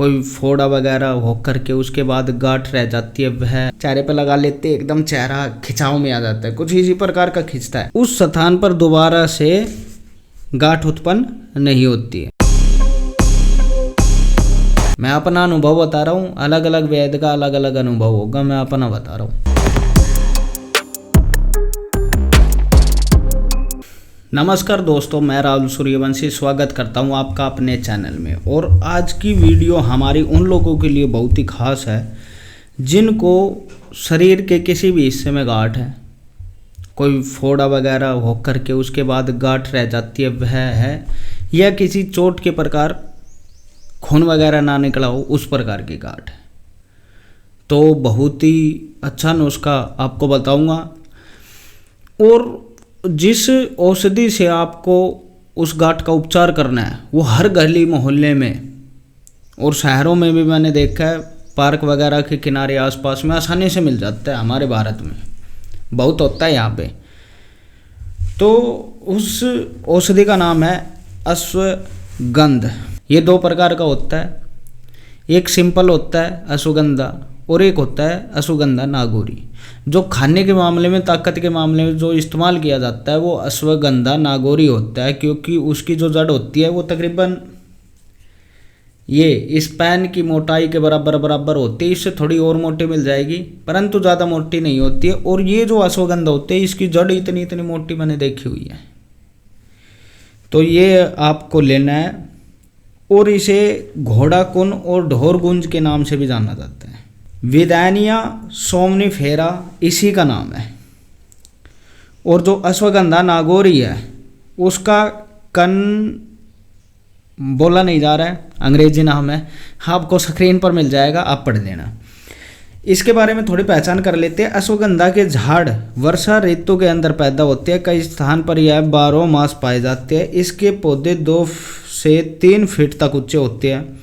कोई फोड़ा वगैरह हो करके उसके बाद गांठ रह जाती है, वह चेहरे पे लगा लेते, एकदम चेहरा खिंचाव में आ जाता है, कुछ इसी प्रकार का खिंचता है, उस स्थान पर दोबारा से गांठ उत्पन्न नहीं होती है। मैं अपना अनुभव बता रहा हूँ, अलग अलग वैद्य का अलग अलग अनुभव होगा, मैं अपना बता रहा हूँ। नमस्कार दोस्तों, मैं राहुल सूर्यवंशी स्वागत करता हूं आपका अपने चैनल में। और आज की वीडियो हमारी उन लोगों के लिए बहुत ही खास है जिनको शरीर के किसी भी हिस्से में गांठ है, कोई फोड़ा वगैरह हो करके उसके बाद गांठ रह जाती है वह है, या किसी चोट के प्रकार खून वगैरह ना निकला हो उस प्रकार की गांठ है। तो बहुत ही अच्छा नुस्खा आपको बताऊंगा, और जिस औषधि से आपको उस गांठ का उपचार करना है वो हर गली मोहल्ले में और शहरों में भी मैंने देखा है, पार्क वगैरह के किनारे आसपास में आसानी से मिल जाता है। हमारे भारत में बहुत होता है यहाँ पे। तो उस औषधि का नाम है अश्वगंध। ये दो प्रकार का होता है, एक सिंपल होता है अश्वगंधा और एक होता है अश्वगंधा नागौरी। जो खाने के मामले में, ताकत के मामले में जो इस्तेमाल किया जाता है वो अश्वगंधा नागौरी होता है, क्योंकि उसकी जो जड़ होती है वो तकरीबन ये इस पैन की मोटाई के बराबर होती है। इससे थोड़ी और मोटी मिल जाएगी, परंतु ज़्यादा मोटी नहीं होती है। और ये जो अश्वगंधा होती है इसकी जड़ इतनी मोटी मैंने देखी हुई है। तो ये आपको लेना है, और इसे घोड़ा कुन और ढोर गुंज के नाम से भी जाना जाता है। विदैनिया सोमनिफेरा इसी का नाम है। और जो अश्वगंधा नागौरी है उसका कन बोला नहीं जा रहा है, अंग्रेजी नाम है, आपको स्क्रीन पर मिल जाएगा, आप पढ़ लेना। इसके बारे में थोड़ी पहचान कर लेते हैं। अश्वगंधा के झाड़ वर्षा ऋतु के अंदर पैदा होते हैं, कई स्थान पर यह 12 मास पाए जाते हैं। इसके पौधे 2 से 3 फीट तक ऊंचे होते हैं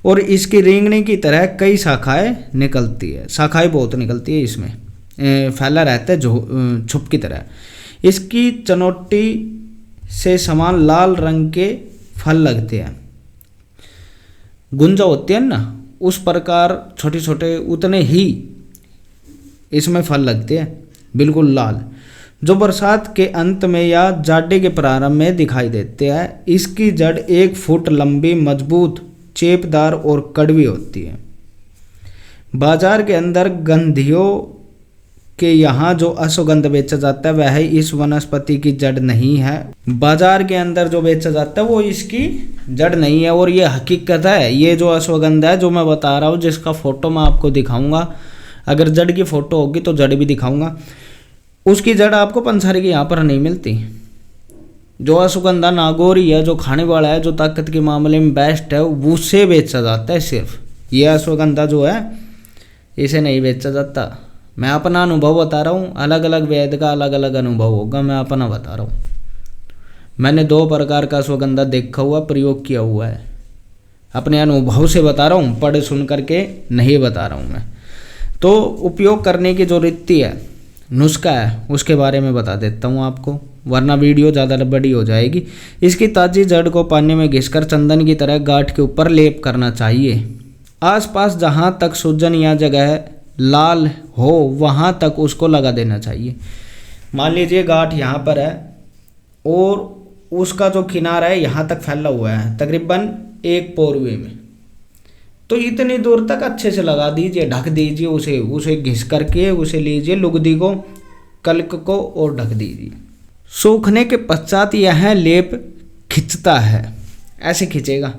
और इसकी रेंगनी की तरह कई शाखाएं निकलती है। शाखाएं बहुत निकलती है, इसमें फैला रहता है जो छुप की तरह। इसकी चनोटी से समान लाल रंग के फल लगते हैं। गुंजा होती है ना, उस प्रकार छोटे छोटे उतने ही इसमें फल लगते हैं, बिल्कुल लाल, जो बरसात के अंत में या जाड़े के प्रारंभ में दिखाई देते हैं। इसकी जड़ 1 फुट लंबी, मजबूत, चेपदार और कड़वी होती है। बाजार के अंदर गंधियों के यहाँ जो अश्वगंध बेचा जाता है वह इस वनस्पति की जड़ नहीं है। बाजार के अंदर जो बेचा जाता है वो इसकी जड़ नहीं है, और ये हकीकत है। ये जो अश्वगंध है जो मैं बता रहा हूँ, जिसका फोटो मैं आपको दिखाऊंगा, अगर जड़ की फोटो होगी तो जड़ भी दिखाऊंगा, उसकी जड़ आपको पंसारी के यहाँ पर नहीं मिलती। जो अश्वगंधा नागौरी है, जो खाने वाला है, जो ताकत के मामले में बेस्ट है, उससे बेचा जाता है सिर्फ। ये अश्वगंधा जो है इसे नहीं बेचा जाता। मैं अपना अनुभव बता रहा हूँ, अलग अलग वैद्य का अलग अलग अनुभव होगा, मैं अपना बता रहा हूँ। मैंने 2 प्रकार का अश्वगंधा देखा हुआ, प्रयोग किया हुआ है, अपने अनुभव से बता रहा हूँ, पढ़ सुन करके नहीं बता रहा हूँ मैं। तो उपयोग करने की जो रीति है, नुस्खा है, उसके बारे में बता देता हूँ आपको, वरना वीडियो ज़्यादा बड़ी हो जाएगी। इसकी ताज़ी जड़ को पानी में घिसकर चंदन की तरह गांठ के ऊपर लेप करना चाहिए। आसपास जहाँ तक सूजन या जगह लाल हो वहाँ तक उसको लगा देना चाहिए। मान लीजिए गांठ यहाँ पर है और उसका जो किनारा है यहाँ तक फैला हुआ है, तकरीबन 1 पोरवे में, तो इतनी दूर तक अच्छे से लगा दीजिए, ढक दीजिए उसे घिस करके उसे लीजिए, लुगदी को, कल्क को, और ढक दीजिए। सूखने के पश्चात यह लेप खिंचता है, ऐसे खिंचेगा,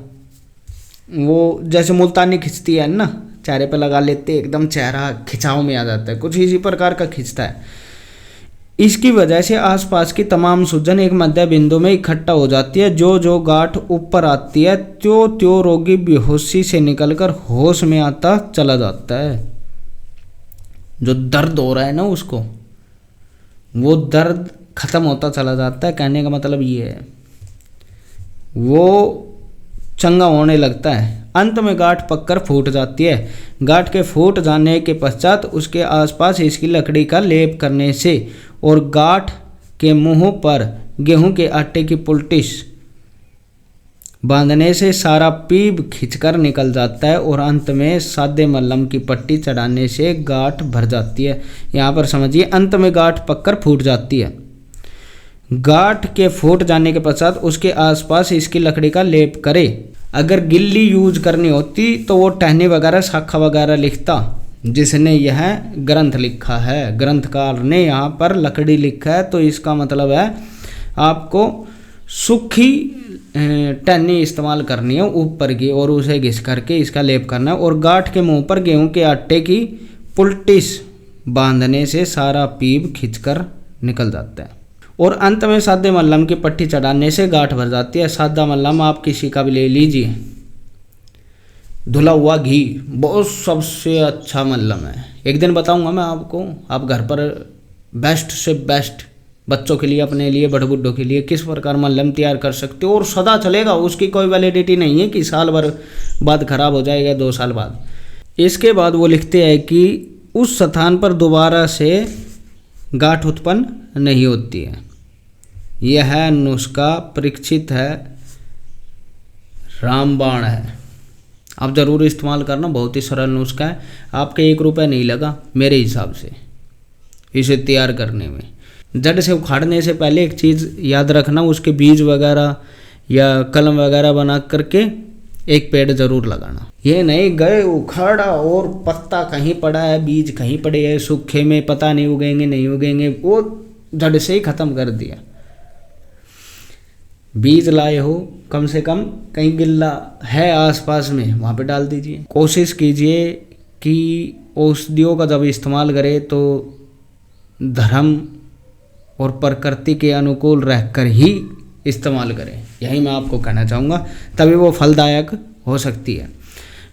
वो जैसे मुल्तानी खिंचती है ना, चेहरे पे लगा लेते, एकदम चेहरा खिंचाव में आ जाता है, कुछ इसी प्रकार का खिंचता है। इसकी वजह से आसपास की तमाम सूजन एक मध्य बिंदु में इकट्ठा हो जाती है। जो गांठ ऊपर आती है त्यो रोगी बेहोशी से निकलकर होश में आता चला जाता है। जो दर्द हो रहा है ना उसको, वो दर्द खत्म होता चला जाता है। कहने का मतलब ये है, वो चंगा होने लगता है। अंत में गांठ पककर फूट जाती है। गांठ के फूट जाने के पश्चात उसके आसपास इसकी लकड़ी का लेप करने से और गांठ के मुंह पर गेहूं के आटे की पुलटिस बांधने से सारा पीप खिंचकर निकल जाता है और अंत में सादे मल्लम की पट्टी चढ़ाने से गांठ भर जाती है। यहाँ पर समझिए, अंत में गांठ पककर फूट जाती है। गांठ के फूट जाने के पश्चात उसके आसपास इसकी लकड़ी का लेप करे। अगर गिल्ली यूज करनी होती तो वो टहनी वगैरह शाखा वगैरह लिखता, जिसने यह ग्रंथ लिखा है। ग्रंथकार ने यहाँ पर लकड़ी लिखा है, तो इसका मतलब है आपको सूखी टहनी इस्तेमाल करनी है ऊपर की, और उसे घिस करके इसका लेप करना है। और गांठ के मुंह पर गेहूं के आटे की पुलटिस बांधने से सारा पीप खिंचकर निकल जाता है। और अंत में सादे मल्लम की पट्टी चढ़ाने से गांठ भर जाती है। सादा मल्लम आप किसी का भी ले लीजिए, धुला हुआ घी बहुत सबसे अच्छा मल्लम है। एक दिन बताऊंगा मैं आपको, आप घर पर बेस्ट से बेस्ट बच्चों के लिए, अपने लिए, बड़े बुड्ढों के लिए किस प्रकार मल्लम तैयार कर सकते हो, और सदा चलेगा। उसकी कोई वैलिडिटी नहीं है कि साल भर बाद खराब हो जाएगा, 2 साल बाद। इसके बाद वो लिखते हैं कि उस स्थान पर दोबारा से गांठ उत्पन्न नहीं होती है। यह नुस्खा परीक्षित है, रामबाण है। आप ज़रूर इस्तेमाल करना, बहुत ही सरल नुस्खा है। आपके 1 रुपया नहीं लगा मेरे हिसाब से इसे तैयार करने में। जड़ से उखाड़ने से पहले एक चीज़ याद रखना, उसके बीज वगैरह या कलम वगैरह बना करके एक पेड़ ज़रूर लगाना। ये नहीं गए उखाड़ा और पत्ता कहीं पड़ा है, बीज कहीं पड़े हैं सूखे में, पता नहीं उगेंगे नहीं उगेंगे, वो जड़ से ही ख़त्म कर दिया। बीज लाए हो, कम से कम कहीं गिल्ला है आसपास में, वहाँ पे डाल दीजिए। कोशिश कीजिए कि औषधियों का जब इस्तेमाल करें तो धर्म और प्रकृति के अनुकूल रहकर ही इस्तेमाल करें। यही मैं आपको कहना चाहूँगा, तभी वो फलदायक हो सकती है।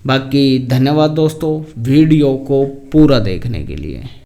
बाकी धन्यवाद दोस्तों वीडियो को पूरा देखने के लिए।